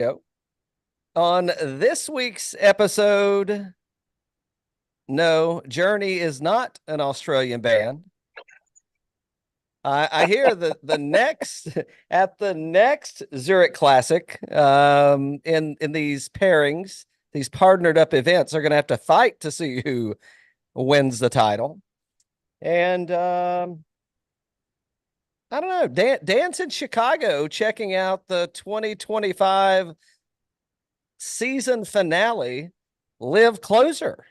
Yep. On this week's episode, no, Journey is not an Australian band. I hear the next at the next Zurich Classic, in these pairings, these partnered up events are going to have to fight to see who wins the title. And I don't know. Dan's in Chicago checking out the 2025 season finale, Live Closer.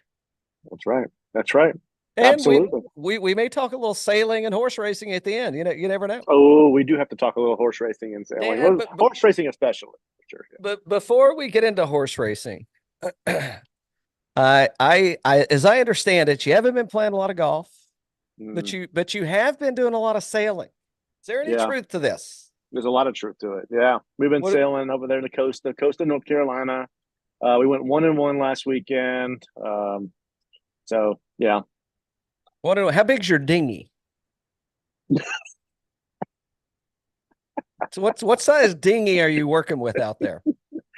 That's right. That's right. And Absolutely. we may talk a little sailing and horse racing at the end. You never know. Oh, we do have to talk a little horse racing and sailing. Dan, Well, horse racing especially. Sure. but before we get into horse racing, as I understand it, you haven't been playing a lot of golf, Mm, but you have been doing a lot of sailing. Is there any yeah, truth to this? there's a lot of truth to it. Yeah, we've been What sailing over there in the coast of North Carolina. We went 1-1 last weekend. So yeah. how big's your dinghy? So what size dinghy are you working with out there?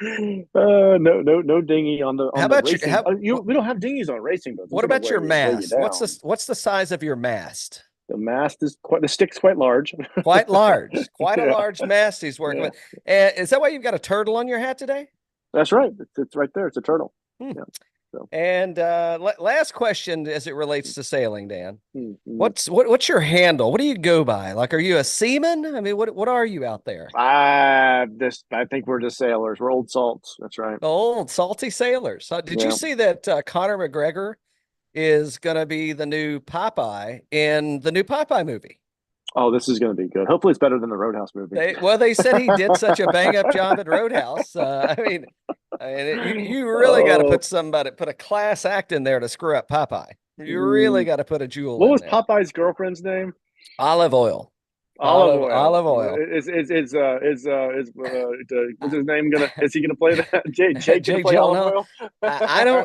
No dinghy on How the about your racing. We don't have dinghies on racing boats. what It's gonna about your weigh you mast? down. What's the size of your mast? The stick's quite large. Quite large, quite a Yeah, large mast he's working yeah. with. Is that why you've got a turtle on your hat today? That's right. It's right there. It's a turtle. Hmm. Yeah. So, And last question as it relates to sailing, Dan. mm. What's your handle? What do you go by? Like, are you a seaman? I mean, what are you out there? I think we're just sailors. We're old salts. That's right. Old salty sailors. Did you Yeah. see that Conor McGregor is going to be the new Popeye in the new Popeye movie? Oh, this is going to be good. Hopefully, it's better than the Roadhouse movie. They said he did such a bang up job at Roadhouse. You really got to Oh, put a class act in there to screw up Popeye. You really mm. got to put a jewel What in was there. Popeye's girlfie's name? Olive oil, Olive oil. olive oil. What's his name gonna? Is he gonna play that? Jake gonna Jake play Olive Gyllenhaal. oil?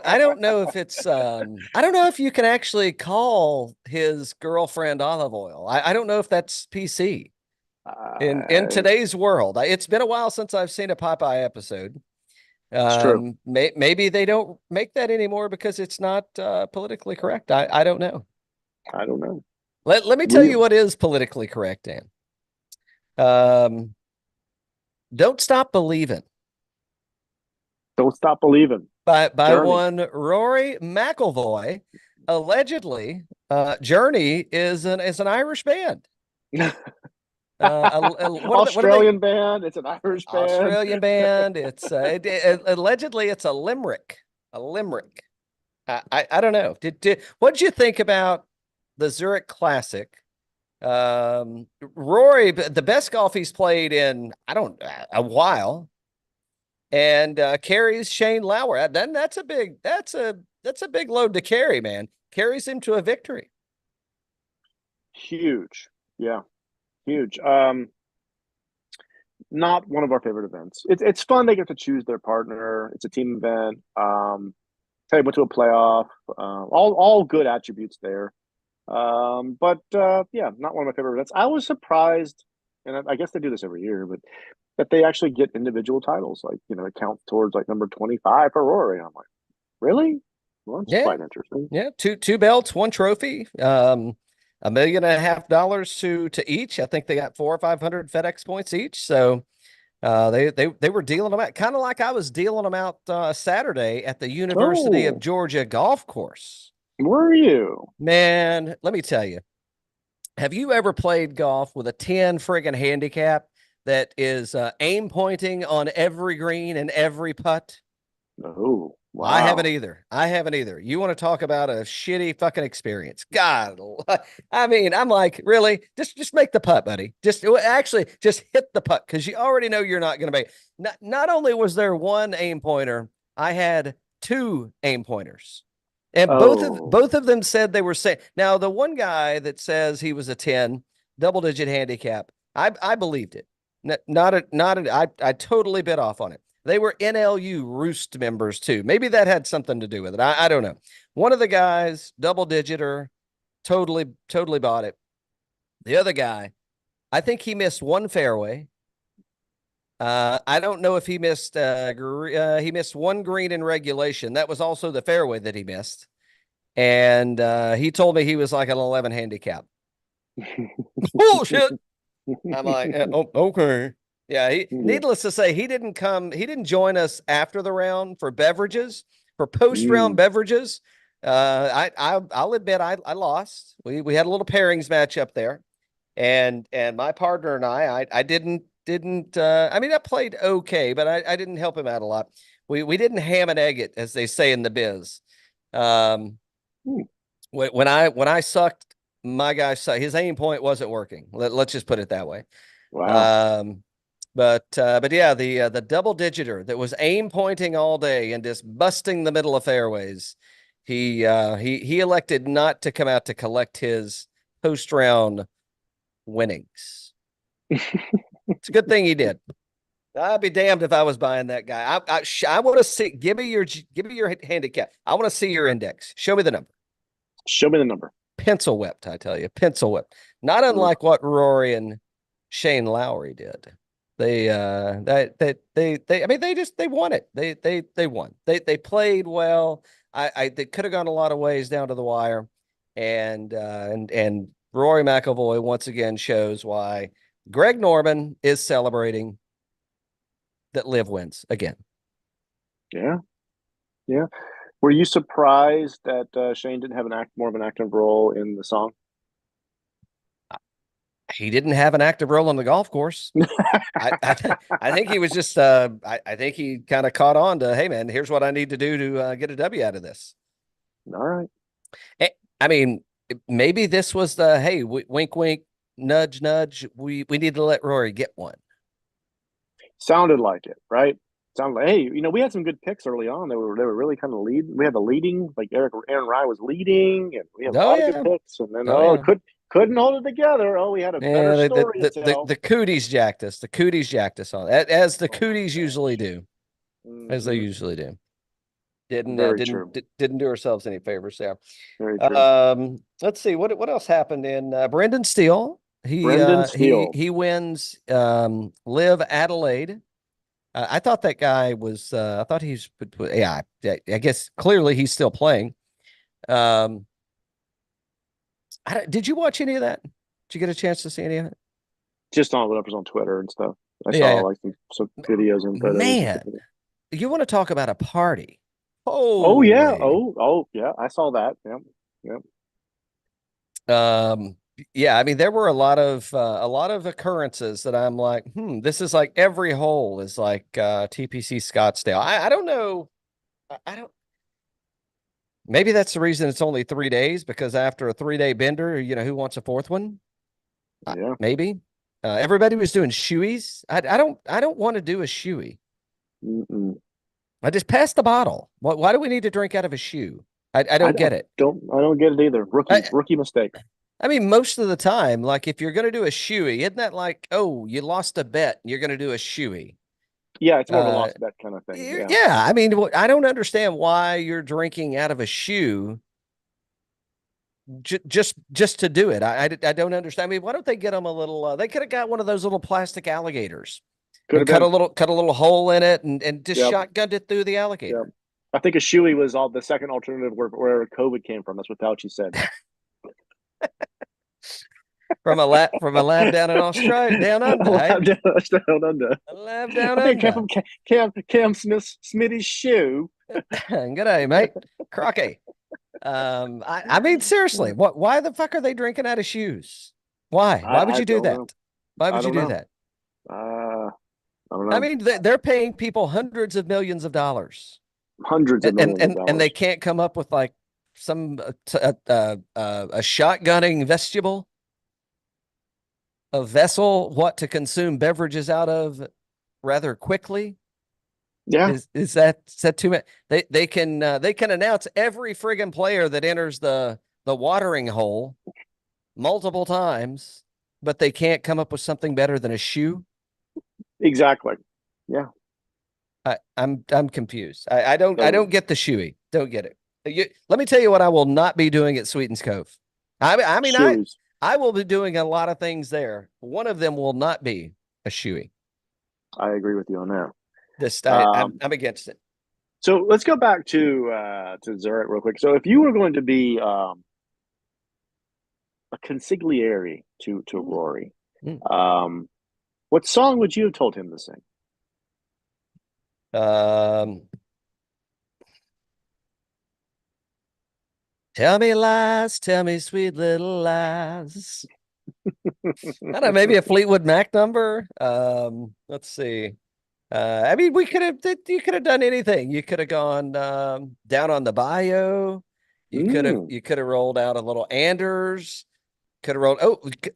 I don't know if it's I don't know if you can actually call his girlfriend olive oil. I don't know if that's PC in Uh, today's world. It's been a while since I've seen a Popeye episode. it's true. Maybe they don't make that anymore because it's not politically correct. I don't know. I don't know. Let me tell We you what is politically correct, Dan. Um, don't stop believing. don't stop believing. By Journey. one Rory McIlroy. Allegedly, Journey is an Irish band. Australian band. It's an Irish band. Australian band. It's allegedly it's a limerick. A limerick. I don't know. What'd you think about the Zurich Classic? Rory, the best golf he's played in a while, and carries Shane Lowry. Then that's a big load to carry, man. Carries him to a victory. Huge. Yeah. Huge. Not one of our favorite events. It's fun. They get to choose their partner. It's a team event. Tell you went to a playoff. All good attributes there. But yeah, not one of my favorite events. I was surprised, and I guess they do this every year, but that they actually get individual titles. Like, it counts towards like number 25 for Rory. I'm like, really? Well, that's Yeah, quite interesting. yeah. Two belts, one trophy. $1.5 million to each. I think they got 400 or 500 FedEx points each. So they were dealing them out, kind of like I was dealing them out Saturday at the University of Oh, Georgia golf course. were you? Man, let me tell you, have you ever played golf with a 10 friggin' handicap that is aim pointing on every green and every putt? Oh, I haven't wow. either. I haven't either. You want to talk about a shitty fucking experience? God, I mean, I'm like, really? Just make the putt, buddy. Just hit the putt because you already know you're not going to make. Not only was there one aim pointer, I had two aim pointers, and Oh, both of them said they were saying. Now, the one guy that says he was a 10 double digit handicap, I believed it. I totally bit off on it. They were NLU Roost members too. Maybe that had something to do with it. I don't know. One of the guys, double digiter, totally bought it. The other guy, I think he missed one fairway. I don't know if he missed. He missed one green in regulation. That was also the fairway that he missed, and he told me he was like an 11 handicap. Bullshit. I'm like, oh, okay. Yeah. Yeah. Needless to say, he didn't come. He didn't join us after the round for beverages, for post round Mm. beverages. I'll admit I lost. We had a little pairings match up there, and my partner and I didn't I mean I played okay, but I didn't help him out a lot. We didn't ham and egg it, as they say in the biz. Um, Mm. when I sucked, my guy sucked. His aim point wasn't working. Let's just put it that way. Wow. Um, but yeah, the double digiter that was aim pointing all day and just busting the middle of fairways. He elected not to come out to collect his post round winnings. It's a good thing he did. I'd be damned if I was buying that guy. I want to see. Give me your handicap. I want to see your index. Show me the number. Show me the number. Pencil whipped, I tell you, pencil whipped. Not unlike what Rory and Shane Lowry did. They I mean they won it. They won. They played well. They could have gone a lot of ways down to the wire, and Rory McIlroy once again shows why Greg Norman is celebrating that Liv wins again. Yeah. Yeah. Were you surprised that Shane didn't have more of an active role in the song? He didn't have an active role on the golf course. I think he was just I think he kind of caught on to, hey man, here's what I need to do to get a W out of this. All right. I mean, maybe this was the, hey, wink wink, nudge nudge, we need to let Rory get one. Sounded like it, right? Sounded like, hey, we had some good picks early on. They were really kind of leading. We had the leading, like Aaron Rye was leading, and we had a Oh lot of good yeah. picks. And then Oh yeah. couldn't hold it together. Oh, we had a better Yeah, story to tell. the cooties jacked us. The cooties jacked us on, as the cooties usually do, as they Mhm. usually do. Didn't Very true. didn't do ourselves any favors there. Very true. Let's see what else happened in Brendan Steele. Brendan Steele. He wins Live Adelaide. I thought that guy was. I thought he's. Yeah, I guess clearly he's still playing. Um, did you watch any of that? Did you get a chance to see any of it? Just on what was on Twitter and stuff. I saw Yeah, like some videos and photos. man, you want to talk about a party? Oh yeah. Holy. Oh yeah. I saw that. Yep. Yep. Yeah, I mean there were a lot of occurrences that I'm like, this is like every hole is like TPC Scottsdale. I don't know. I don't, maybe that's the reason it's only 3 days, because after a 3-day bender, who wants a fourth one? Yeah. Maybe. Everybody was doing shoeies. I don't want to do a shoey. Mm-mm. I just passed the bottle. Why do we need to drink out of a shoe? I don't get it. I don't get it either. Rookie mistake. I mean, most of the time, like if you're going to do a shoey, isn't that like, oh, you lost a bet, you're going to do a shoey? Yeah, it's more of a lost bet kind of thing. Yeah. Yeah. I mean, I don't understand why you're drinking out of a shoe just to do it. I don't understand. I mean, why don't they get them a little? They could have got one of those little plastic alligators Could and have cut a little hole in it and just Yep. shotgunned it through the alligator. Yep. I think a shoey was the second alternative where COVID came from. That's what Fauci said. From a lab down in Australia, down under. Down under. A lab down I think under. it came from Cam Smitty's shoe. Good day, mate. Crocky. I mean, seriously, why the fuck are they drinking out of shoes? Why? Why would you do that? Know. Why would you do that? I don't know. I mean, they're paying people hundreds of millions of dollars. Hundreds of millions of dollars. And they can't come up with like some a shotgunning vestibule, a vessel, what to consume beverages out of rather quickly. Yeah. Is that too much? They can announce every friggin' player that enters the watering hole multiple times, but they can't come up with something better than a shoe. Exactly. Yeah. I'm confused. I don't get the shoey. Don't get it. Let me tell you what I will not be doing at Sweetens Cove. I mean, I will be doing a lot of things there. One of them will not be a shoey. I agree with you on that. This I'm against it. So let's go back to Zurich real quick. So if you were going to be a consigliere to Rory, Mm. what song would you have told him to sing? Tell me lies, tell me sweet little lies. I don't know, maybe a Fleetwood Mac number. Let's see. I mean, you could have done anything. You could have gone down on the bayou. You could have rolled out a little Anders. Could have rolled could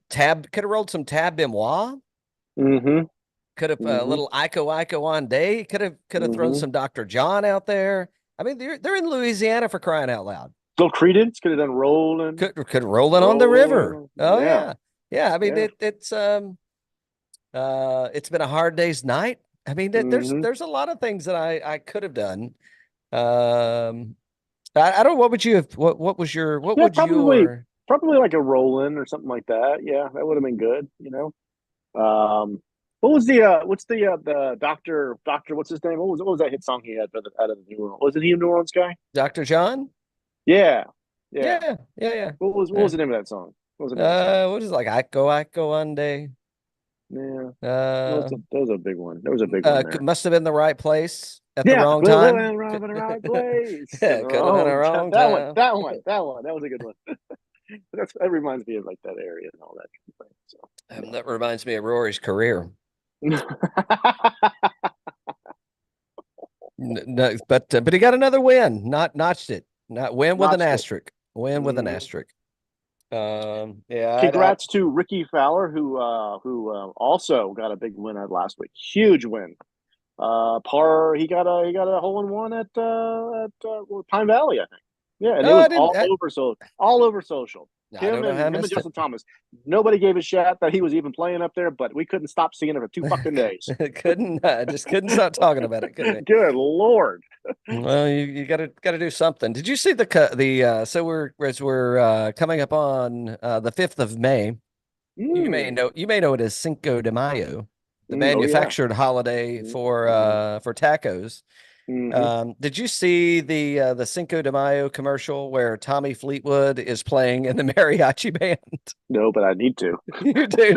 have rolled some Tab Benoit. Mm-hmm. Could have a Mm-hmm. little Iko on day. Could have thrown some Dr. John out there. I mean, they're in Louisiana for crying out loud. Still Credence could have done rolling. Could roll it on the river. Oh Yeah. yeah. I mean, Yeah. it's been a hard day's night. I mean, there's a lot of things that I could have done. I don't know. What would you have? What was your? What Yeah, would your? probably like a roll-in or something like that. Yeah, that would have been good, you know. What was the doctor what's his name? What was that hit song he had out of the New Orleans? Was it he a New Orleans guy? Dr. John? Yeah. Yeah. Yeah. What was the name of that song? What was the name of that song? What is it, like I go one day? Yeah. Uh, That was a big one. There was a big one there. must have been the right place at the Yeah, wrong we live time. in the right place. Yeah, could have been a wrong That one, time. that was a good one. That reminds me of like that area and all that kind of thing. So That reminds me of Rory's career. yeah. No, but he got another win. Not notched it. Not win with an Notched it. asterisk. Win with an Mhm. asterisk. Yeah. Congrats to Ricky Fowler, who also got a big win at last week. Huge win. He got a hole in one at Pine Valley, I think. Yeah, and it Oh, was I didn't. all over social. I don't know how I Him and missed it. Justin Thomas. Nobody gave a shit that he was even playing up there, but we couldn't stop seeing it for 2 fucking days. Just couldn't stop talking about it, couldn't we? Good Lord. Well, you gotta do something. Did you see so we're coming up on the 5th of May. Mm. You may know it as Cinco de Mayo, the Oh yeah. manufactured holiday for tacos. Mm-hmm. Did you see the Cinco de Mayo commercial where Tommy Fleetwood is playing in the mariachi band? No, but I need to. You do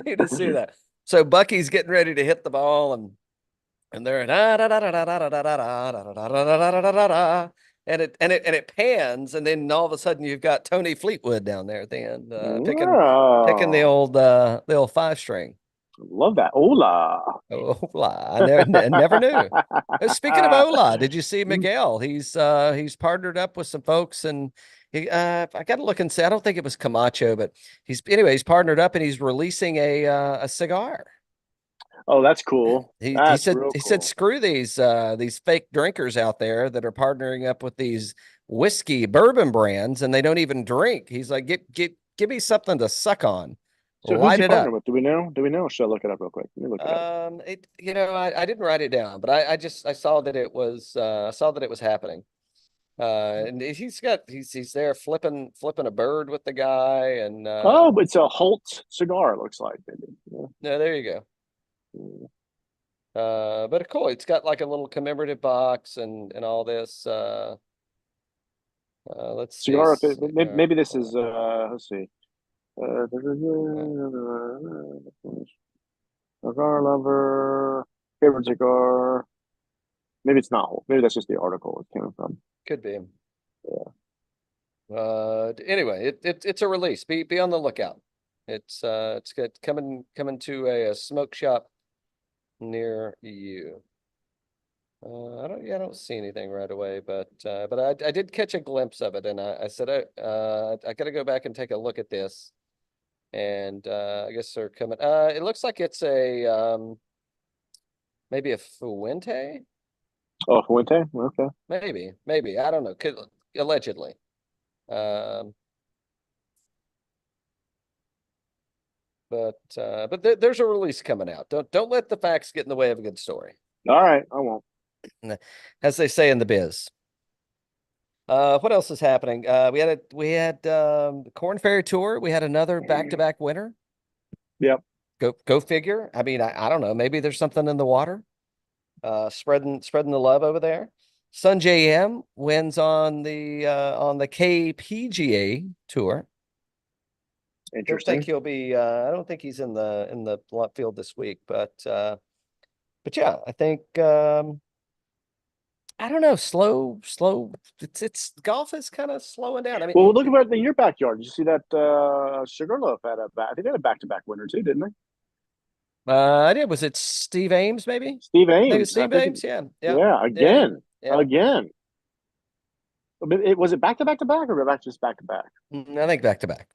need to see that. So Bucky's getting ready to hit the ball and they're and it pans and then all of a sudden you've got Tony Fleetwood down there at the end picking Wow. the old 5-string. Love that. Hola. Ola. I never knew. Speaking of Ola, did you see Miguel? He's partnered up with some folks and I got to look and see. I don't think it was Camacho, but he's partnered up and he's releasing a cigar. Oh, that's cool. That's real He said cool. screw these fake drinkers out there that are partnering up with these whiskey bourbon brands and they don't even drink. He's like, give me something to suck on. So who's Light he it partnered up. with? Do we know? Do we know? Should I look it up real quick? Let me look it up. I didn't write it down, but I saw that it was happening. And he's there flipping a bird with the guy and Oh, but it's a Holt cigar, it looks like. Maybe. Yeah. no, there you go. Mm. But cool. It's got like a little commemorative box and all this. Let's see. Cigar. Maybe this is. Let's see. Cigar lover, favorite cigar. Maybe it's not Holt. Maybe that's just the article it came from. Could be. Yeah. Anyway, it's a release. Be on the lookout. It's good coming to a smoke shop near you. I don't see anything right away, but I did catch a glimpse of it, and I said I got to go back and take a look at this, and I guess they're coming. It looks like it's a maybe a Fuente, Oh, Fuente. Okay. maybe I don't know. Allegedly, but there's a release coming out. Don't let the facts get in the way of a good story, All right. I won't. as they say in the biz. What else is happening? We had the Corn Ferry Tour. We had another back-to-back winner. Yep. Go figure. I mean, I don't know. Maybe there's something in the water. Spreading the love over there. Sun JM wins on the KPGA tour. Interesting. He'll be. I don't think he's in the field this week, but yeah, I think. I don't know. Slow. It's golf is kind of slowing down. I mean, Well, look about in your backyard. Did you see that Sugarloaf had I think they had a back-to-back winner too, didn't they? I did. Was it Steve Ames? Maybe. Steve I think it's Ames. I Steve think. Ames. Yeah. Yeah. Yeah. Again. Yeah. Again. Was it back to back to back or just back to back? I think back to back.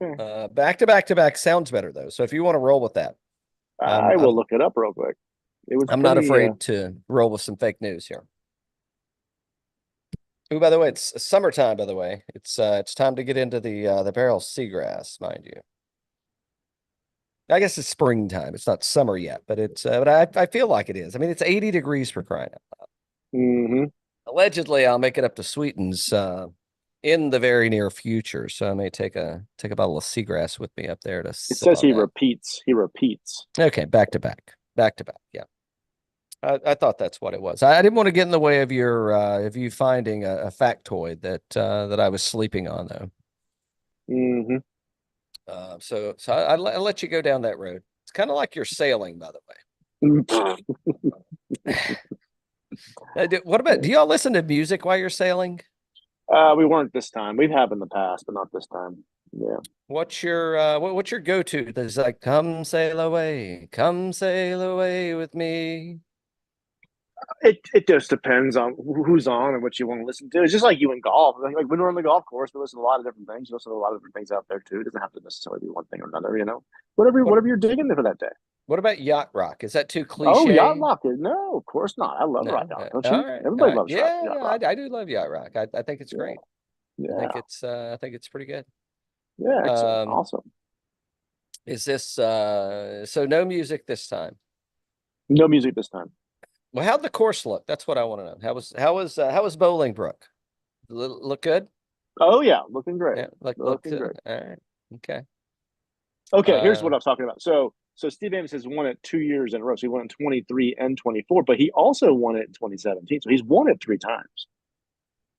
Okay. Back to back sounds better though. So if you want to roll with that, I will look it up real quick. It was. I'm not afraid to roll with some fake news here. Oh, by the way, it's summertime. By the way, it's time to get into the barrel seagrass, mind you. I guess it's springtime. It's not summer yet, but I feel like it is. I mean, it's 80 degrees for crying out loud. Mm-hmm. Allegedly, I'll make it up to Sweetens in the very near future. So I may take a bottle of seagrass with me up there to It sip says on he that. repeats. He repeats. Okay, back to back. Yeah. I thought that's what it was. I didn't want to get in the way of you finding a factoid that I was sleeping on though. Mm-hmm. So I'll let you go down that road. It's kind of like you're sailing, by the way. What about? Do y'all listen to music while you're sailing? We weren't this time. We have in the past, but not this time. Yeah. What's your go-to? There's like come sail away with me. It just depends on who's on and what you want to listen to. It's just like you in golf. Like when we're on the golf course, we listen to a lot of different things. You listen to a lot of different things out there too. It doesn't have to necessarily be one thing or another. Whatever you're digging for that day. What about yacht rock? Is that too cliche? Oh, yacht rock? No, of course not. I love yacht rock. Don't you? All right. Everybody loves yacht rock. I do love yacht rock. I think it's great. Yeah. I think it's pretty good. Yeah, excellent. Awesome. Is this so no music this time? No music this time. Well, how'd the course look? That's what I want to know. How was Bolingbrook? Look good? Oh yeah, looking great. Yeah, looking great. All right. Okay. Okay, here's what I was talking about. So Steve Ames has won it 2 years in a row. So he won it in 23 and 24, but he also won it in 2017. So he's won it 3 times.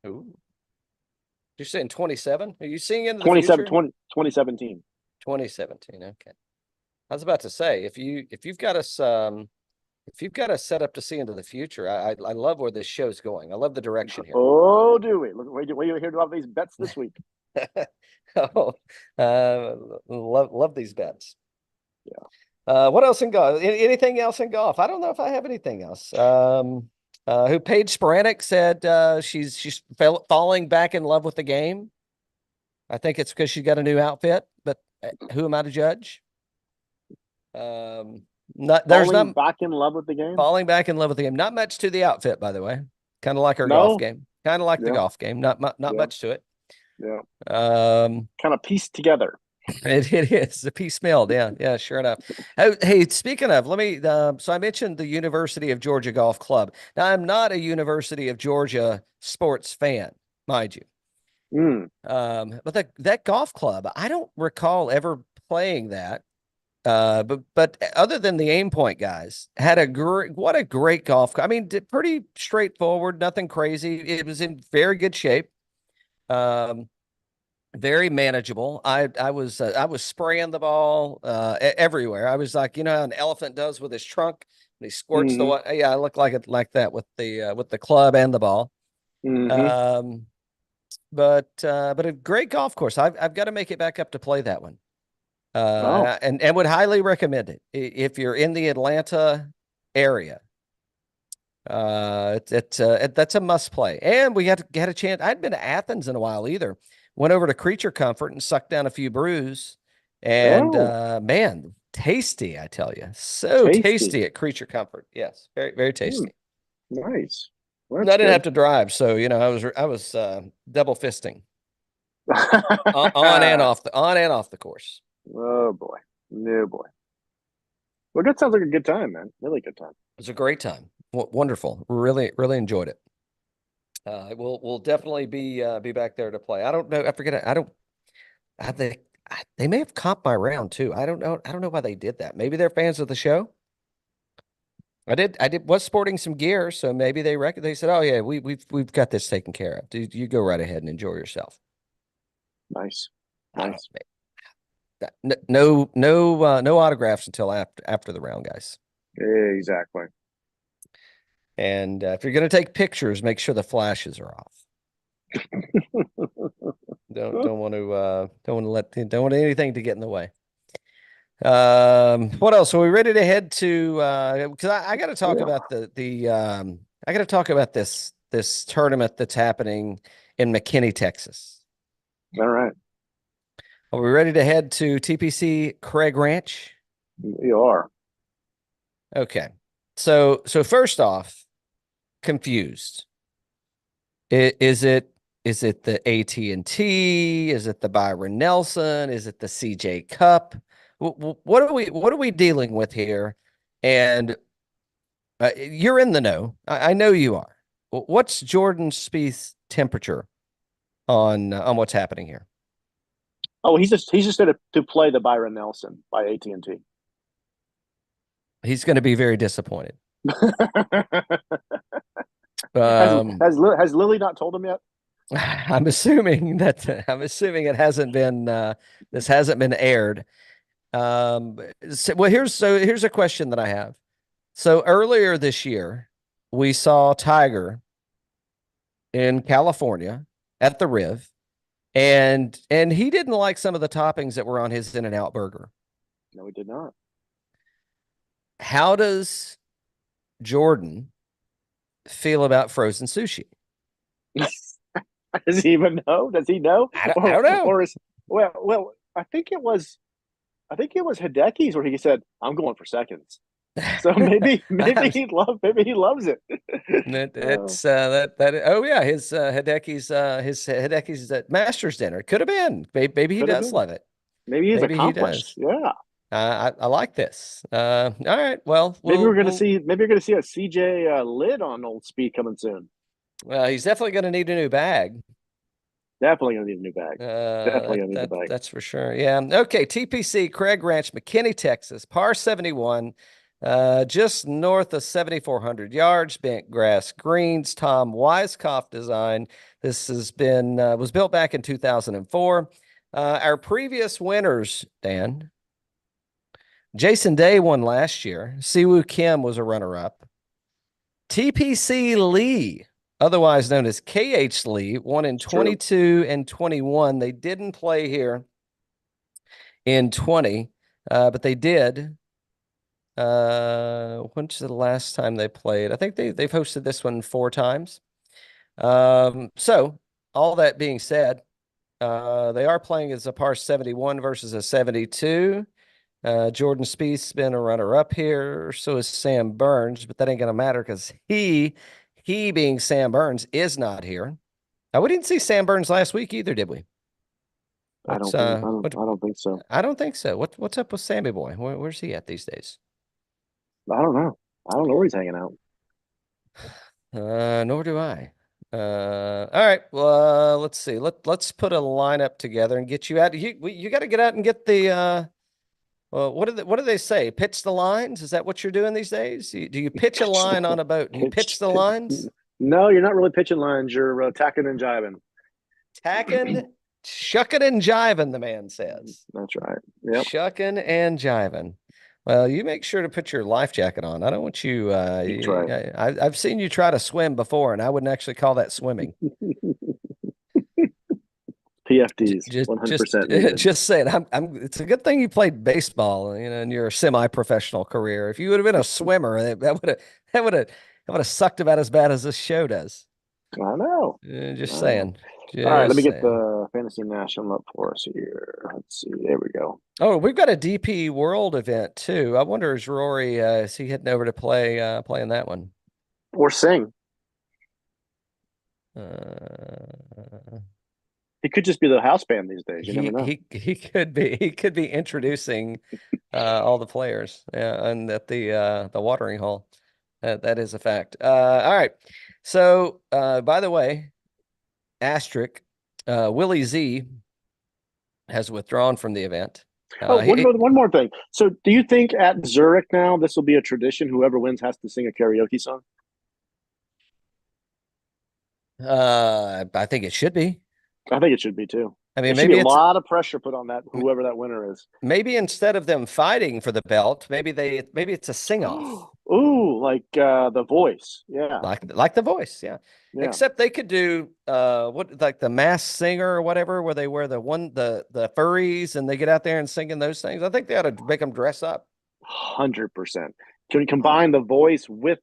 Ooh. You're saying 27? Are you seeing into the 2017. 2017. Okay. I was about to say if you've got us set up to see into the future, I love where this show's going. I love the direction here. Oh, do we? Look, wait you hear about these bets this week. Love these bets. Yeah. What else in golf? Anything else in golf? I don't know if I have anything else. Who Paige Sporanic said she's falling back in love with the game. I think it's because she's got a new outfit, but who am I to judge? Falling back in love with the game. Falling back in love with the game. Not much to the outfit, by the way. Kind of like our golf game. Kind of like the golf game. Not much to it. Yeah. Kind of pieced together. It is a piecemeal. Yeah, sure enough. Oh, hey, speaking of, let me. So I mentioned the University of Georgia Golf Club. Now I'm not a University of Georgia sports fan, mind you. But that golf club, I don't recall ever playing that. But other than the Aim Point guys, had what a great golf. I mean, pretty straightforward, nothing crazy. It was in very good shape. Very manageable. I was spraying the ball everywhere. I was like, how an elephant does with his trunk, and he squirts the water. Yeah, I look like it like that with the club and the ball. But a great golf course. I've got to make it back up to play that one. And would highly recommend it if you're in the Atlanta area. That's a must play. And we had a chance. I hadn't been to Athens in a while either. Went over to Creature Comfort and sucked down a few brews. And man, tasty, I tell you. So tasty at Creature Comfort. Yes, very, very tasty. Nice. Well, I didn't have to drive, so I was double fisting on and off the course. Oh boy. No boy. Well, that sounds like a good time, man. Really good time. It was a great time. Wonderful. Really, really enjoyed it. We'll definitely be back there to play. I don't know. I forget. I They may have comped my round too. I don't know. I don't know why they did that. Maybe they're fans of the show. Was sporting some gear, so maybe they said, "Oh yeah, we've got this taken care of. Dude, you go right ahead and enjoy yourself." Nice. Nice. No autographs until after the round, guys. Exactly. And if you're going to take pictures, make sure the flashes are off. Don't want anything to get in the way. What else? Are we ready to head to? Because I got to talk about I got to talk about this tournament that's happening in McKinney, Texas. All right. Are we ready to head to TPC Craig Ranch? You are. Okay. So first off, confused. Is it the AT&T? Is it the Byron Nelson? Is it the CJ Cup? What are we dealing with here? And you're in the know. I know you are. What's Jordan Spieth's temperature on what's happening here? Oh, he's just there to play the Byron Nelson by AT&T. He's going to be very disappointed. Has Lily not told him yet? I'm assuming it hasn't been this hasn't been aired. Here's a question that I have. So earlier this year, we saw Tiger in California at the Riv, and he didn't like some of the toppings that were on his In-N-Out burger. No, he did not. How does Jordan feel about frozen sushi? Does he even know? Does he know? I don't know. Or well, I think it was Hideki's where he said, "I'm going for seconds." So maybe he loves it. It's oh yeah, his Hideki's Masters dinner could have been. Maybe he does love it. Maybe he's accomplished. Yeah. I like this. All right. Well, maybe we're gonna see a CJ lid on old Speed coming soon. Well, he's definitely going to need a new bag. Definitely gonna need a new bag. Definitely gonna need a bag. That's for sure. Yeah. Okay. TPC Craig Ranch, McKinney, Texas, par 71. Just north of 7,400 yards, bent grass greens, Tom Weiskopf design. This has been was built back in 2004. Our previous winners, Dan. Jason Day won last year. Siwoo Kim was a runner-up. TPC Lee, otherwise known as KH Lee, won in 22 and 21. They didn't play here in 20, but they did. When's the last time they played? I think they've hosted this one 4 times. So all that being said, they are playing as a par 71 versus a 72. Jordan Spieth's been a runner-up here, so is Sam Burns, but that ain't gonna matter because he being Sam Burns is not here. We didn't see Sam Burns last week either, did we? I don't think so. I don't think so. What's up with Sammy boy? Where's he at these days? I don't know. I don't know where he's hanging out. Nor do I. All right. Well, let's see. Let's put a lineup together and get you out. You got to get out and get the. What do they say? Pitch the lines? Is that what you're doing these days? Do you pitch a line on a boat? Do you pitch the lines? No, you're not really pitching lines. You're tacking and jiving. Tacking, shucking and jiving, the man says. That's right. Yep. Shucking and jiving. Well, you make sure to put your life jacket on. I don't want you. I've seen you try to swim before, and I wouldn't actually call that swimming. PFDs, 100%. Just saying. It's a good thing you played baseball, in your semi-professional career. If you would have been a swimmer, that would have sucked about as bad as this show does. I know. Just saying. All right, let me get the Fantasy National up for us here. Let's see. There we go. Oh, we've got a DP World event too. I wonder is Rory is he heading over to play in that one? Or sing. He could just be the house band these days. You never know. He could be. He could be introducing all the players and at the watering hole. That is a fact. All right. So by the way, asterisk, Willie Z has withdrawn from the event. Oh, one more thing. So, do you think at Zurich now this will be a tradition? Whoever wins has to sing a karaoke song. I think it should be. I think it should be too. I There mean, should be a lot of pressure put on that whoever that winner is. maybe instead of them fighting for the belt, maybe it's a sing off. Ooh, like The Voice. Yeah. Like The Voice, yeah. Yeah. Except they could do what, like the Masked Singer or whatever, where they wear the furries and they get out there and singing those things. I think they ought to make them dress up. 100%. Can we combine The Voice with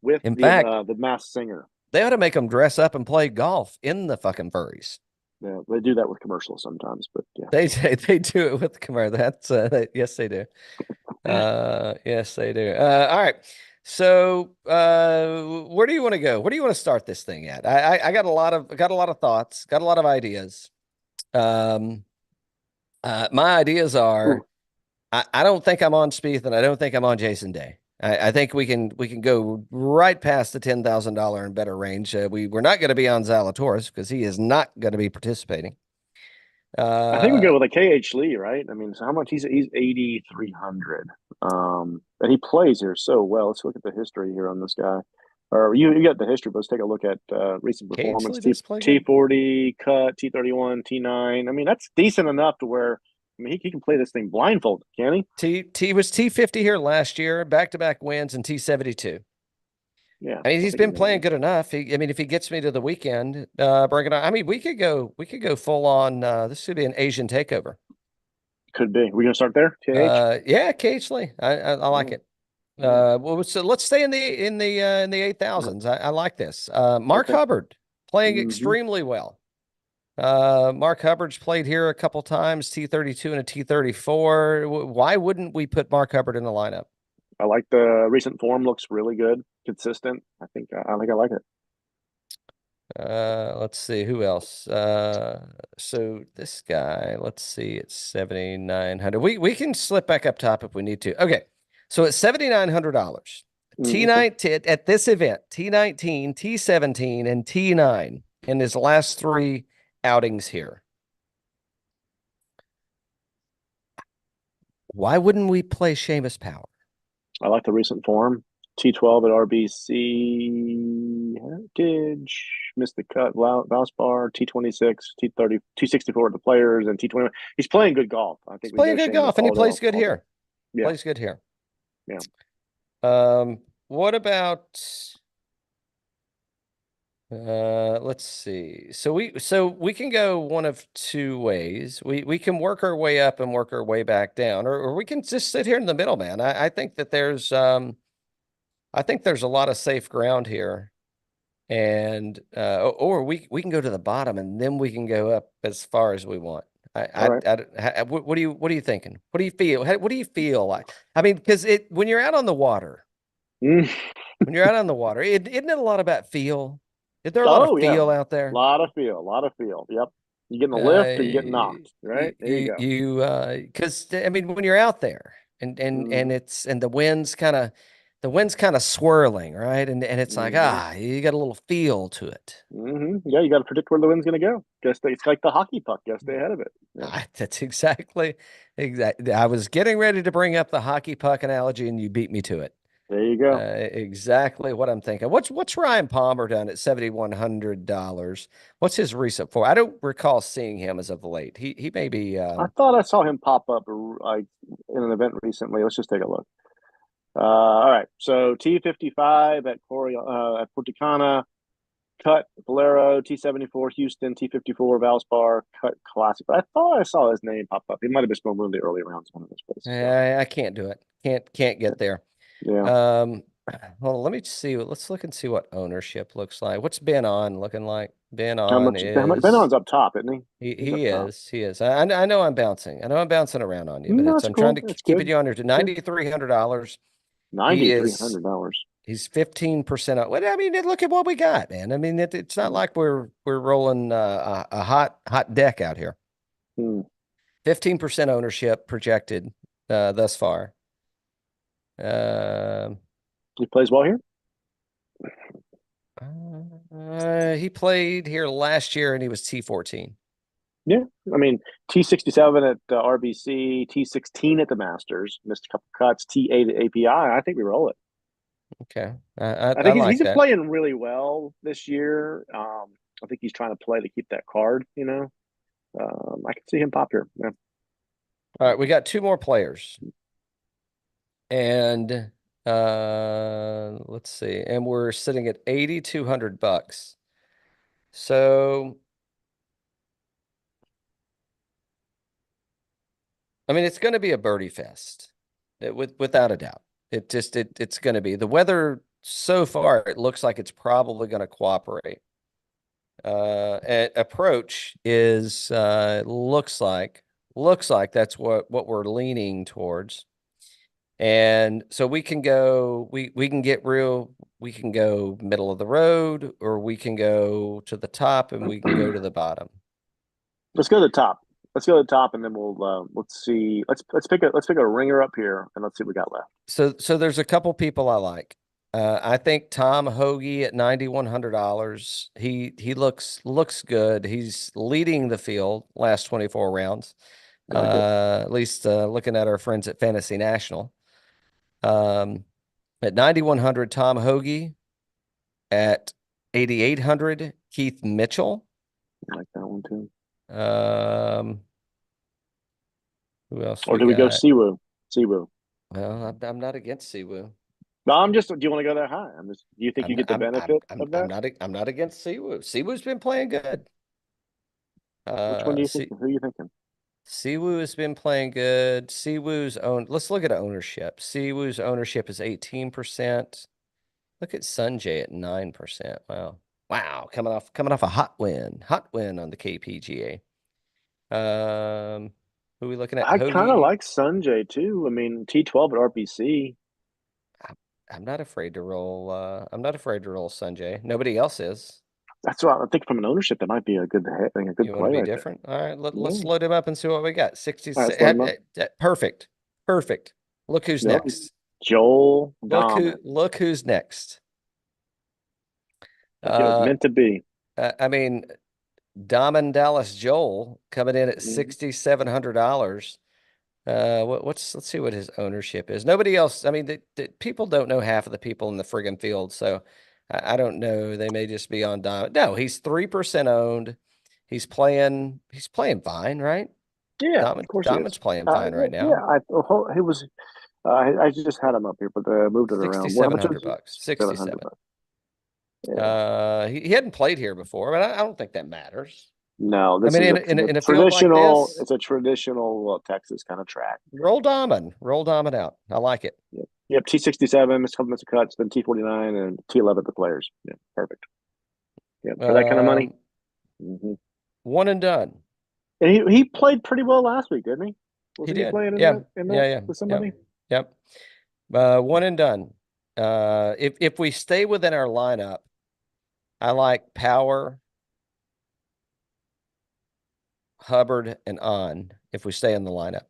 In fact, the Masked Singer? they ought to make them dress up and play golf in the fucking furries. Yeah, they do that with commercials sometimes, but yeah. They do it with the commercial. That's yes, they do. Yes, they do. All right. So, where do you want to go? Where do you want to start this thing at? I got a lot of thoughts, got a lot of ideas. My ideas are, I don't think I'm on Spieth, and I don't think I'm on Jason Day. I think we can go right past the $10,000 and better range. We're not going to be on Zalatoris because he is not going to be participating. I think we go with a KH Lee, right? I mean, so how much he's 8,300. And he plays here so well. Let's look at the history here on this guy. Or you got the history, but let's take a look at recent performance. T40 cut, T31, T9. I mean, that's decent enough to where he can play this thing blindfolded, can he? T was T50 here last year, back-to-back wins, and T72. Yeah, I mean, he's been playing good enough. If he gets me to the weekend, bring it on. I mean, we could go full on. This should be an Asian takeover. Could be. We're gonna start there. KH? Yeah, KH Lee. I like it. Well, so let's stay in the 8,000s. I like this. Mark Hubbard playing extremely well. Mark Hubbard's played here a couple times, T32 and a T34. Why wouldn't we put Mark Hubbard in the lineup? I like the recent form, looks really good, consistent. I think I like it. Let's see who else. So this guy, let's see, it's 7,900. We can slip back up top if we need to. Okay. So it's $7,900. T19 at this event, T19, T17, and T9 in his last three outings here. Why wouldn't we play Seamus Power? I like the recent form. T12 at RBC Heritage, missed the cut, Valspar, T26, T30, T64 at the Players, and T21. He's playing good golf. I think he's playing good golf, and he plays good here. Yeah. Plays good here. Yeah. What about? Let's see. So we can go one of two ways. We can work our way up and work our way back down, or we can just sit here in the middle, man. I think that there's a lot of safe ground here, and or we can go to the bottom and then we can go up as far as we want. What are you thinking? What do you feel? What do you feel like? I mean, because when you're out on the water, isn't it a lot about feel? Is there a lot of feel out there? A lot of feel. Yep. You getting a lift or you getting knocked, right? There you go. Because I mean, when you're out there and the wind's kind of swirling, right? And it's like, you got a little feel to it. Yeah, you got to predict where the wind's going to go. It's like the hockey puck. You got to stay ahead of it. Yeah. That's exactly. I was getting ready to bring up the hockey puck analogy, and you beat me to it. There you go. Exactly what I'm thinking. What's Ryan Palmer done at $7,100? What's his recent form? I don't recall seeing him as of late. He may be. I thought I saw him pop up like in an event recently. Let's just take a look. All right. So T55 at Porticana, cut Valero, T74 Houston, T54 Valspar, cut Classic. I thought I saw his name pop up. He might have been going one of the early rounds, one of those places. Yeah, I can't do it. Can't get there. Yeah. Hold on, let me see. Let's look and see what ownership looks like. What's Ben on looking like? Ben On's up top, isn't he? He is. I know I'm bouncing. I know I'm bouncing around on you, but I'm trying to keep it under to $9,300. $9,300. He's 15% up. Well, I mean, look at what we got, man. I mean, it's not like we're rolling a hot deck out here. 15% ownership projected thus far. He plays well here. He played here last year, and he was T14. Yeah, I mean T67 at RBC, T16 at the Masters, missed a couple cuts, T8 at API. I think we roll it. Okay. I I think like he's that. playing really well this year. I think he's trying to play to keep that card. I can see him pop here. Yeah. All right, we got two more players. And let's see. And we're sitting at $8,200. So I mean, it's going to be a birdie fest, without a doubt. It's going to be. The weather so far, it looks like it's probably going to cooperate. Approach is looks like that's what we're leaning towards. And so we can go we can get real, we can go middle of the road, or we can go to the top and we can go to the bottom. Let's go to the top. Let's go to the top, and then let's see. Let's pick a ringer up here, and let's see what we got left. So there's a couple people I like. I think Tom Hoge at $9,100. He looks good. He's leading the field last 24 rounds. I like it. At least looking at our friends at Fantasy National. At 9,100, Tom Hoge. At 8,800, Keith Mitchell. I like that one too. Um, who else Or we do we go got? Siwoo? Siwoo. Well, I'm not against Siwoo. No, I'm just. Do you want to go that high? I'm just. Do you think I'm you not, get the benefit of that? I'm not against Siwoo. Siwoo's been playing good. Which one do you think? Si Who are you thinking? Siwoo has been playing good. Siwoo's own. Let's look at ownership. Siwoo's ownership is 18%. Look at Sunjay at 9%. Wow. Wow, coming off a hot win on the KPGA. Who are we looking at? I kind of Hoagie. like Sunjay too. I mean, T12 at RBC. I'm not afraid to roll. I'm not afraid to roll Sunjay. Nobody else is. That's what I think from an ownership. That might be a good a good You want to play be right there. different? All right, Yeah. let's load him up and see what we got. All right, let's 66. load him up. Perfect. Perfect. Look who's Yep. next. Joel Dahman. Look who's next. Like it was Uh, meant to be. I mean, Diamond Dallas Joel coming in at Mhm. $6,700. Let's see what his ownership is. Nobody else. I mean, the people don't know half of the people in the friggin' field, so I don't know. They may just be on Diamond. No, he's 3% owned. He's playing fine, right? Yeah, of course he is. Diamond's playing fine right Yeah, now. he was. I just had him up here, but moved it around. Well, how much is it? $6,700. 700 67. bucks. Yeah. He hadn't played here before, but I don't think that matters. No, I this mean, is a in a field like traditional. this, It's a traditional Texas kind of track. roll Diamond out. I like it. Yep. Yep. T67, a couple minutes of cuts, then T49 and T11 the players. Yeah, perfect. Yeah, for that kind of money. Um, One and done. And he played pretty well last week, didn't he? He Wasn't he did. playing Yeah. in that Yeah. with somebody? Yep. Yep. One and done. If we stay within our lineup, I like Power, Hubbard, and On. If we stay in the lineup,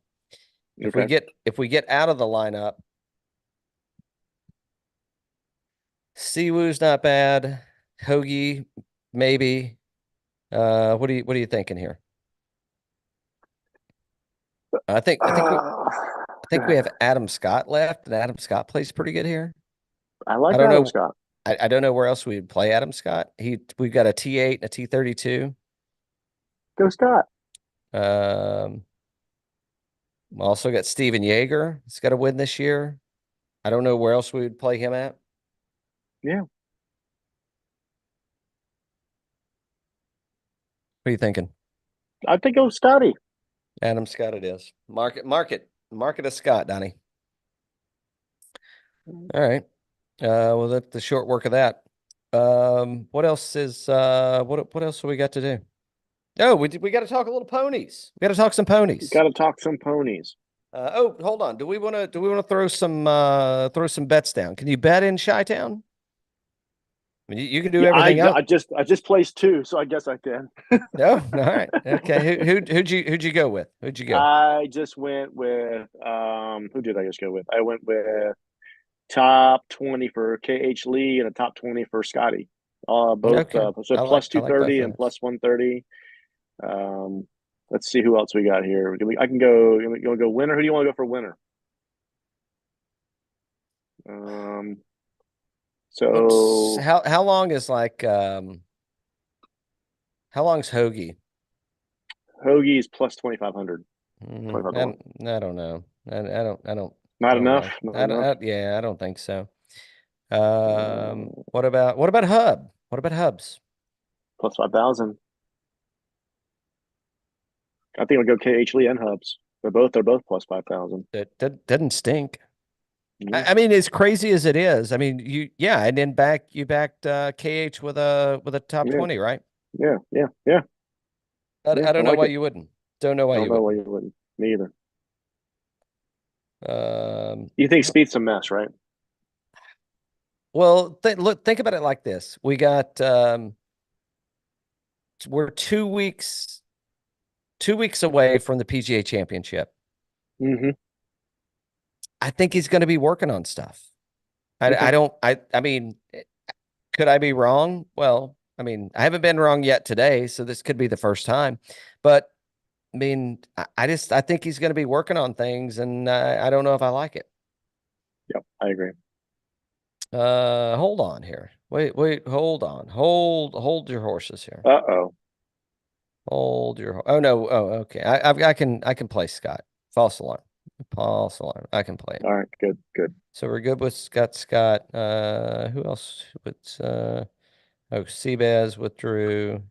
Okay. if we get out of the lineup, Siwoo's not bad. Hoagie, maybe. What are you thinking here? I think we have Adam Scott left, and Adam Scott plays pretty good here. I I like don't Adam know. Scott. I don't know where else we would play Adam Scott. We've got a T8 and a T32. Go Scott. Um, also got Steven Yeager. He's got to win this year. I don't know where else we would play him at. Yeah. What are you thinking? I think go Scotty. Adam Scott it is. Market a Scott, Donnie. All right. Well, that's the short work of that. What else is what else have we got to do? Oh, we got to talk a little ponies. We got to talk some ponies. Got to talk some ponies. Hold on. Do we want to throw some bets down? Can you bet in Chi-Town? I mean, you can do Yeah, everything else. I just placed two, so I guess I can. No, all right. Okay. Who'd you go with? Who'd you go? I just went with who did I just go with? I went with top 20 for KH Lee and a top 20 for Scotty. Both Okay. so plus I like both 230 of and those. plus 130. Um Let's see who else we got here. I can go. You want to go winner? Who do you want to go for winner? Um. What's So how long is like how long's Hoagie? Hoagie's plus 2,500, Mm, 25 to 1. I don't know. I Not don't enough. know. Not enough. Yeah, I don't think so. Uh, What about Hub? What about Hubs? plus 5,000. I think I'll go KH Lee and Hubs. They're both plus 5,000. That doesn't stink. Yeah. I mean, as crazy as it is, I mean, yeah, and then you backed KH with a top Yeah. 20, right? Yeah. Yeah. Yeah. Yeah. I I don't know like why it. you wouldn't. Don't know I why don't you know why wouldn't. you wouldn't. Me either. Um, You think Speed's a mess, right? well, think about it like this. We're 2 weeks away from the PGA Championship. Mm-hmm. I think he's going to be working on stuff. Okay. I mean, could I be wrong? Well, I mean, I haven't been wrong yet today, so this could be the first time. But I mean, I think he's going to be working on things, and I don't know if I like it. Yep. I agree. Hold on here. Wait, hold on. Hold your horses here. Uh-oh. Hold your. Oh no. Oh, okay. I can play Scott. False alarm. False alarm. I can play it. All right. Good. Good. So we're good with Scott. Who else? Oh, Seabass withdrew.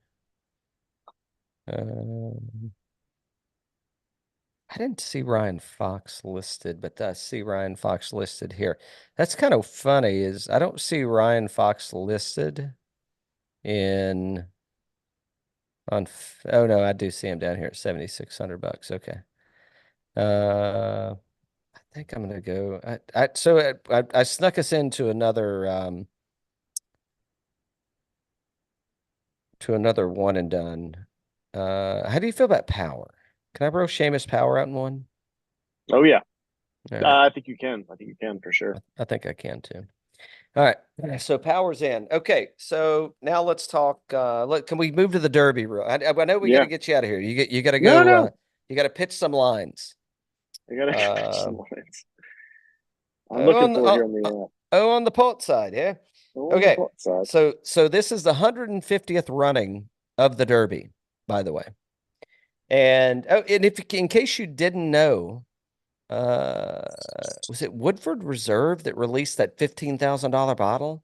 I didn't see Ryan Fox listed, but I see Ryan Fox listed here. That's kind of funny, is I don't see Ryan Fox listed in oh no, I do see him down here at $7,600. Okay. I think I'm gonna go. I snuck us into another one and done. How do you feel about Power? Can I bro Seamus Power out in one? Oh yeah. All right. I think you can. I think you can for sure. I think I can too. All right. So Power's in. Okay. So now let's talk. Look, can we move to the Derby? I know we got to Yeah. get you out of here. You got to No, go. no. You got to pitch some lines. I gotta catch some Um, lines. I'm oh, looking on the for it here on the on the port side, yeah. on the Okay. plus side. So this is the 150th running of the Derby, by the way. And if in case you didn't know, was it Woodford Reserve that released that $15,000 bottle?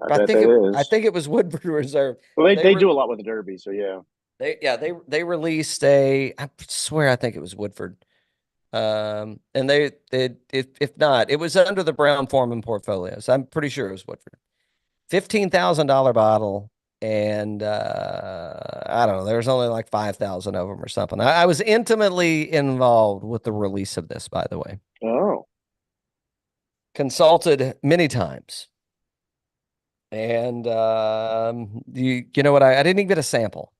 I bet that I is. think it was Woodford Reserve. Well, they They they were do a lot with the Derby, so yeah. they released I swear I think it was Woodford. And if not, it was under the Brown Forman portfolio. So I'm pretty sure it was Woodford. $15,000 bottle. And I don't know, there was only like 5,000 of them or something. I was intimately involved with the release of this, by the way. Oh. Consulted many times. And you know what? I didn't even get a sample.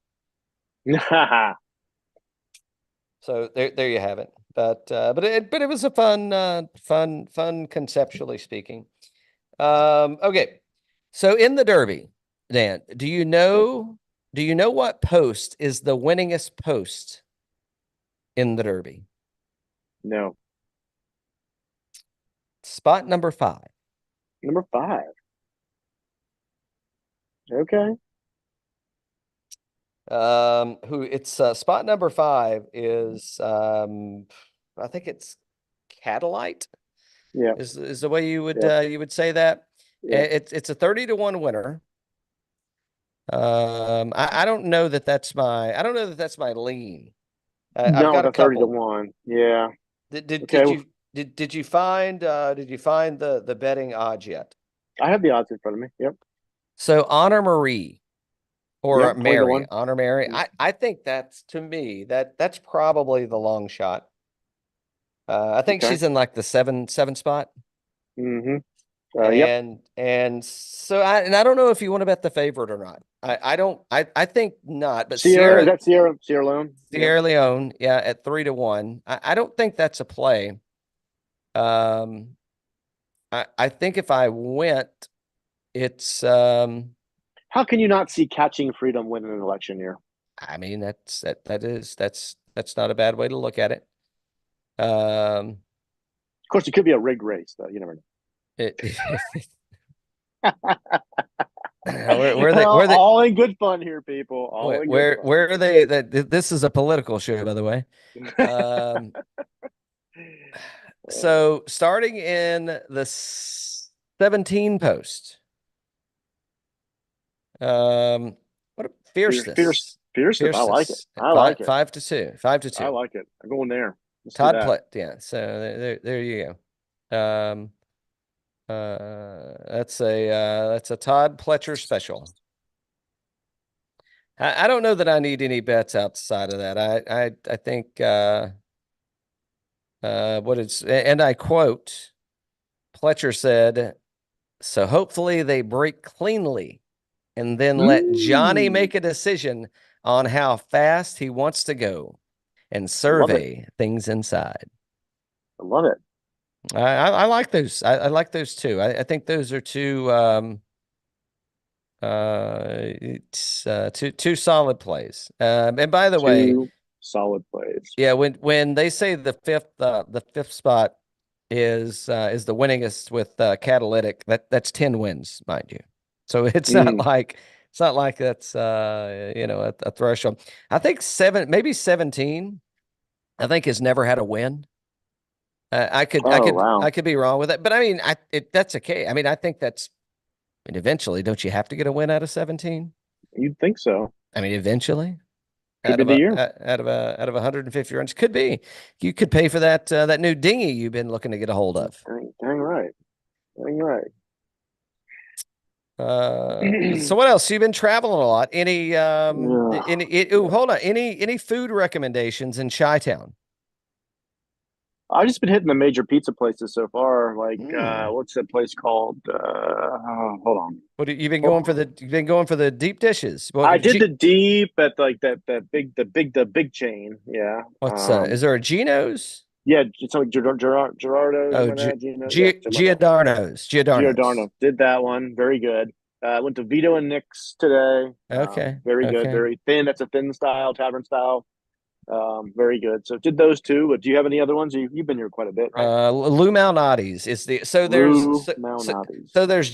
So there you have it. But it was a fun conceptually speaking. Okay. So in the Derby, Dan, do you know what post is the winningest post in the Derby? No. Spot number 5. Number 5. Okay. Who it's spot number 5 is I think it's Catalite Yeah. is the way Yeah. you would say that. Yeah. It's a 30 to 1 winner. I don't know that that's my lean. I've No, got with a a 30 to couple. 1. Yeah. Did Okay. you find the betting odds yet? I have the odds in front of me. Yep. So Honor Marie or Yep. 20 to Mary, 1. Honor Mary. I think that's, to me, that's probably the long shot. I think Okay. she's in like the seven spot. Mm-hmm. Yep. And so I don't know if you want to bet the favorite or not. I don't I think not, but Sierra, is that Sierra Leone? Yep. Sierra Leone, yeah, at 3 to 1. I don't think that's a play. Um I think if I went, it's How can you not see Catching Freedom win an election year? I mean That's not a bad way to look at it. Of course, it could be a rigged race, though. You never know. Where they all in good fun here, people. All in good fun. where are they? This is a political show, by the way. So starting in the 17 post. What a fierceness. Fierceness. I like it. I like it. 5-2. 5-2. I like it. I'm going there. Todd Platt. Yeah. So there you go. That's a Todd Pletcher special. I don't know that I need any bets outside of that. I think and I quote, Pletcher said, "So hopefully they break cleanly and then let Johnny make a decision on how fast he wants to go and survey things inside." I love it. I like those. I like those too. I think those are two two solid plays. And by the way, solid plays. Yeah, when they say the fifth spot is the winningest with catalytic, that's 10 wins, mind you. So it's not like that's a threshold. I think 17, I think, has never had a win. I could be wrong with that, but I mean, that's okay. I mean, I think eventually, don't you have to get a win out of 17? You'd think so. I mean, eventually. Could be the year. Out of 150 runs. Could be. You could pay for that new dinghy you've been looking to get a hold of. Dang right. So what else? You've been traveling a lot. Any hold on. Any food recommendations in Chi-Town? I've just been hitting the major pizza places so far. Like, what's that place called? Hold on. What you've been going for You've been going for the deep dishes. I did the deep at like the big chain. Yeah. What's is there a Geno's? Yeah, it's like Gerardo's. Oh, Giordano's. Giordano did that one. Very good. I went to Vito and Nick's today. Okay. Very good. Very thin. That's a thin style, tavern style. Very good. So did those two, but do you have any other ones? You've been here quite a bit, right? Lou Malnati's is there's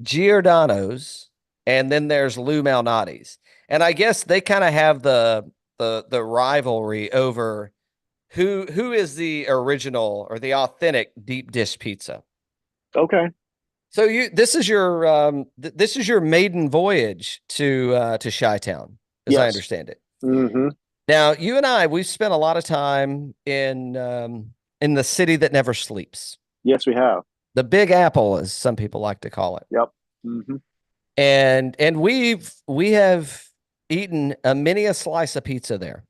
Giordano's, and then there's Lou Malnati's. And I guess they kind of have the rivalry over who is the original or the authentic deep dish pizza. Okay. So this is your maiden voyage to Chi-Town, as I understand it. Mm-hmm. Now, you and we've spent a lot of time in the city that never sleeps. Yes, we have. The Big Apple, as some people like to call it. Yep. Mm-hmm. And we have eaten many a slice of pizza there.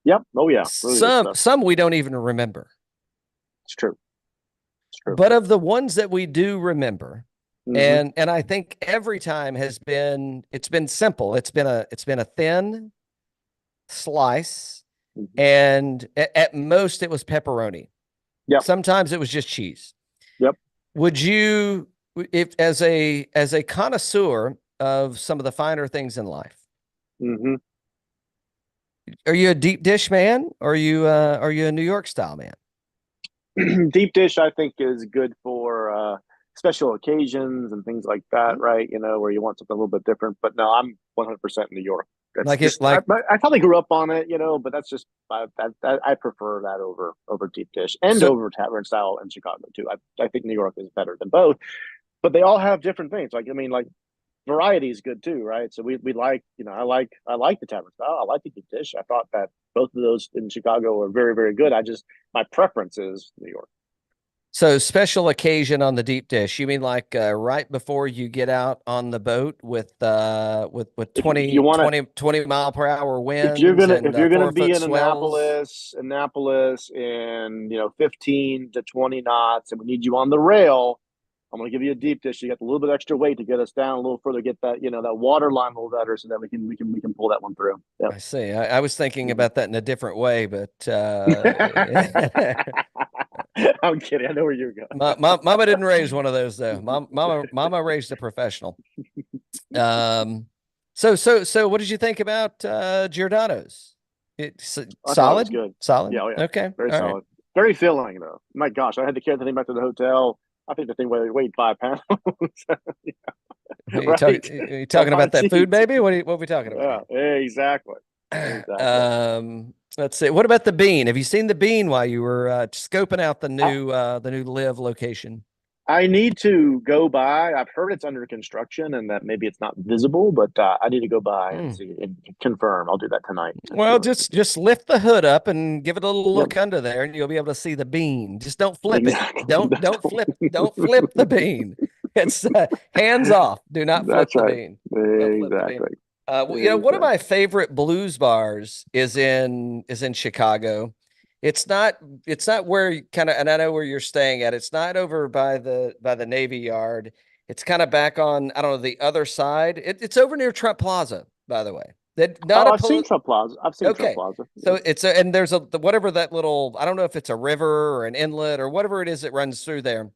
Yep. Oh yeah. Really some we don't even remember. It's true. But of the ones that we do remember, and I think every time it's been simple. It's been a thin slice, and at most it was pepperoni. Yeah. Sometimes it was just cheese. Yep. Would you, if as a connoisseur of some of the finer things in life, are you a deep dish man, or are you a New York style man? Deep dish, I think, is good for special occasions and things like that, right? You know, where you want something a little bit different. But no, I'm 100% New York. I probably grew up on it, you know, but that's just I prefer that over deep dish and over tavern style in Chicago too. I think New York is better than both, but they all have different things. Like, I mean, like, variety is good too, right? So we like, you know, I like the tavern style. I like the deep dish. I thought that both of those in Chicago are very, very good. My preference is New York. So special occasion on the deep dish, you mean like right before you get out on the boat with 20 mile per hour winds? If you're gonna be in Annapolis and 15 to 20 knots, and we need you on the rail, I'm going to give you a deep dish. You got a little bit extra weight to get us down a little further, get that, that water line a little better, so that we can pull that one through. Yep. I see. I was thinking about that in a different way, but I'm kidding. I know where you're going. Mama didn't raise one of those though. Mama raised a professional. So what did you think about Giordano's? It's I thought it was solid, good. solid. Yeah, oh yeah, Okay, very all right. solid. Very filling though. My gosh, I had to carry the thing back to the hotel. I think the thing weighed 5 pounds. Right? You A talking lot about of that food, cheese. baby? What are we talking about Yeah, here? exactly. Exactly. Let's see. What about the Bean? Have you seen the Bean while you were scoping out I, the new live location? I need to go by. I've heard it's under construction and that maybe it's not visible, but I need to go by and Hmm. see and confirm. I'll do that tonight and see Well, what I see. just lift the hood up and give it a little Yep, look under there, and you'll be able to see the bean. Just don't flip it. exactly. Don't flip the bean. It's hands off. Do not flip That's the right. bean. Don't flip the bean. Exactly. One of Exactly. my favorite blues bars is in Chicago. It's not it's not where you kind of, and I know where you're staying at. It's not over by the Navy Yard. It's kind of back on, I don't know, the other side. It's over near Trump Plaza, by the way. That not Oh, a I've seen poli- Trump Plaza. I've seen Trump Okay. Plaza. So Yep. and there's whatever that little, I don't know if it's a river or an inlet or whatever it is that runs through there.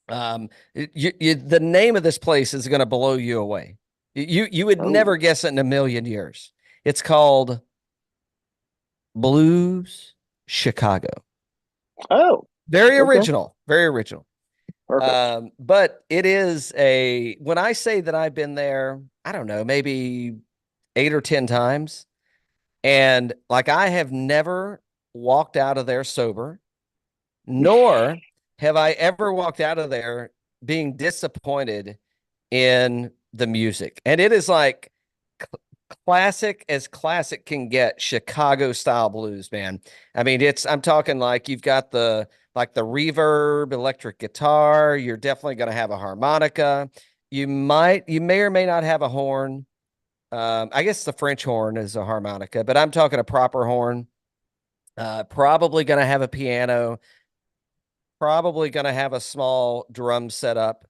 The name of this place is going to blow you away. You would never Oh, guess it in a million years. It's called Blues Chicago. oh, Very okay, original, very original. perfect. But it is when I say that I've been there, I don't know, maybe 8 or 10 times. And like I have never walked out of there sober, nor have I ever walked out of there being disappointed in the music. And it is like classic as classic can get, Chicago style blues, man. I mean, I'm talking like you've got the reverb, electric guitar. You're definitely going to have a harmonica. You may or may not have a horn. I guess the French horn is a harmonica, but I'm talking a proper horn. Probably going to have a piano, probably going to have a small drum setup.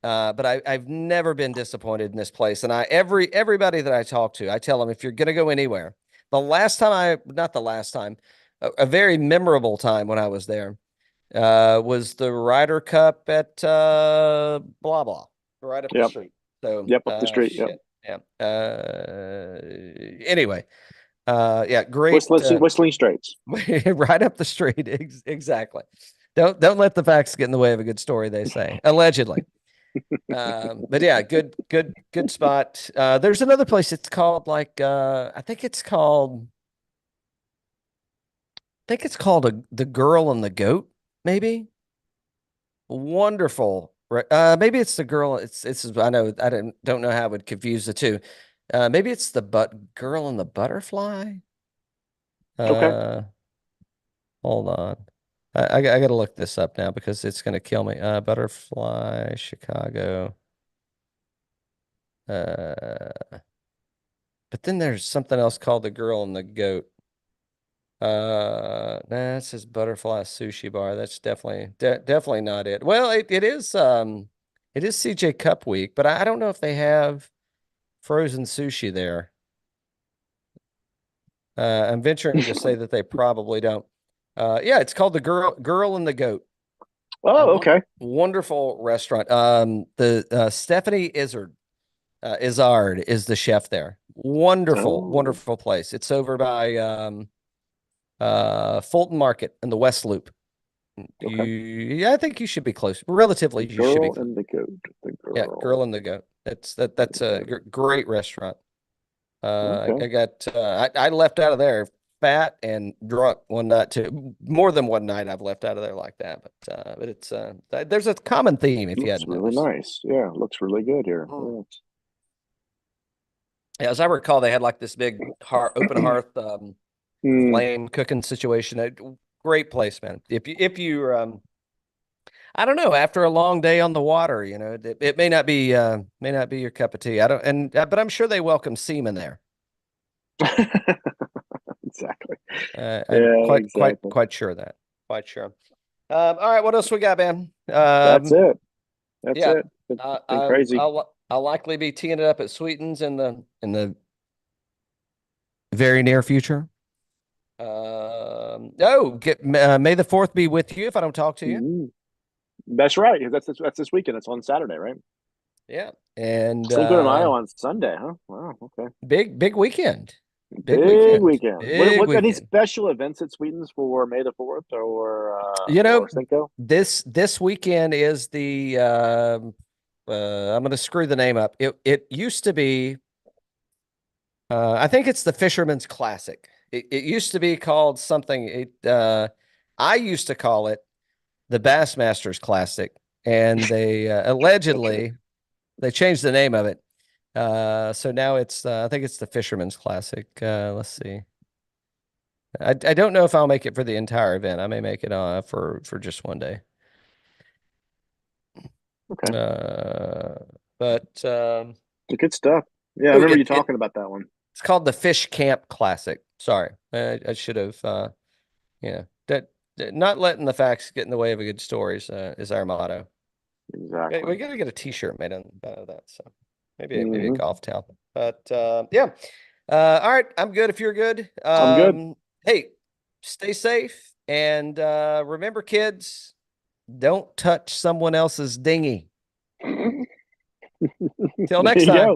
But I've never been disappointed in this place. And everybody that I talk to, I tell them, if you're going to go anywhere, not the last time, a very memorable time when I was there, was the Ryder Cup at blah blah, right up the Yep, street. So yep, up the street. Yep, shit, yeah. Anyway, yeah, great. Whistling Straits. Right up the street. Exactly. Don't let the facts get in the way of a good story, they say. Allegedly. But yeah, good spot. There's another place. It's called like I think it's called the Girl and the Goat, maybe. Wonderful. Maybe it's the girl. It's I know I don't know how I would confuse the two. Maybe it's the Girl and the Butterfly. Okay. Uh, Hold on. I got to look this up now because it's going to kill me. Butterfly, Chicago. Uh, but then there's something else called the Girl and the Goat. Nah, it says Butterfly Sushi Bar. That's definitely not it. Well, it is CJ Cup week, but I don't know if they have frozen sushi there. I'm venturing to say that they probably don't. Yeah, it's called the Girl and the Goat. A Oh, okay. wonderful restaurant. The Stephanie Izzard is the chef there. Wonderful, Oh, wonderful place. It's over by Fulton Market in the West Loop. okay. Yeah, I think you should be close. Relatively, you should be Girl close. and the goat. The Yeah, Girl girl. and the Goat. That's a great restaurant. Okay. I got I left out of there fat and drunk one night too. More than one night I've left out of there like that. But it's there's a common theme if you Looks hadn't really noticed. nice. Yeah, looks really good here. Mm. Yeah, as I recall, they had like this big open Yeah. hearth Mm. flame cooking situation. Great place, man. If you I don't know, after a long day on the water, it may not be your cup of tea. I don't and but I'm sure they welcome seamen there. Exactly. I'm Yeah, exactly. quite sure of that. Quite sure. All right, what else we got, man? That's it. That's Yeah, it. Been crazy. I'll likely be teeing it up at Sweetens in the very near future. May the 4th be with you if I don't talk to you. Mhm. That's right. That's this weekend. It's on Saturday, right? Yeah, and Cinco de Mayo on Sunday, huh? Wow. Okay. big weekend. Big Big weekend. weekend. Big What any weekend. special events at Sweden's for May the 4th You or know, Cinco? this weekend is the I'm going to screw the name up. It used to be I think it's the Fisherman's Classic. It used to be called something. I used to call it the Bassmasters Classic, and they allegedly they changed the name of it. So now it's I think it's the Fisherman's Classic. Let's see. I don't know if I'll make it for the entire event. I may make it for just one day. Okay. Uh, but Good stuff. Yeah, I oh, remember you talking about that one. it's called the Fish Camp Classic. Sorry, I should have. That not letting the facts get in the way of a good story is our motto. We Exactly. got to get a T-shirt made out of that. So maybe a Hmm. golf towel. But yeah. All right, I'm good if you're good. I'm good. Hey, stay safe and remember, kids, don't touch someone else's dinghy. Till There next you time. go.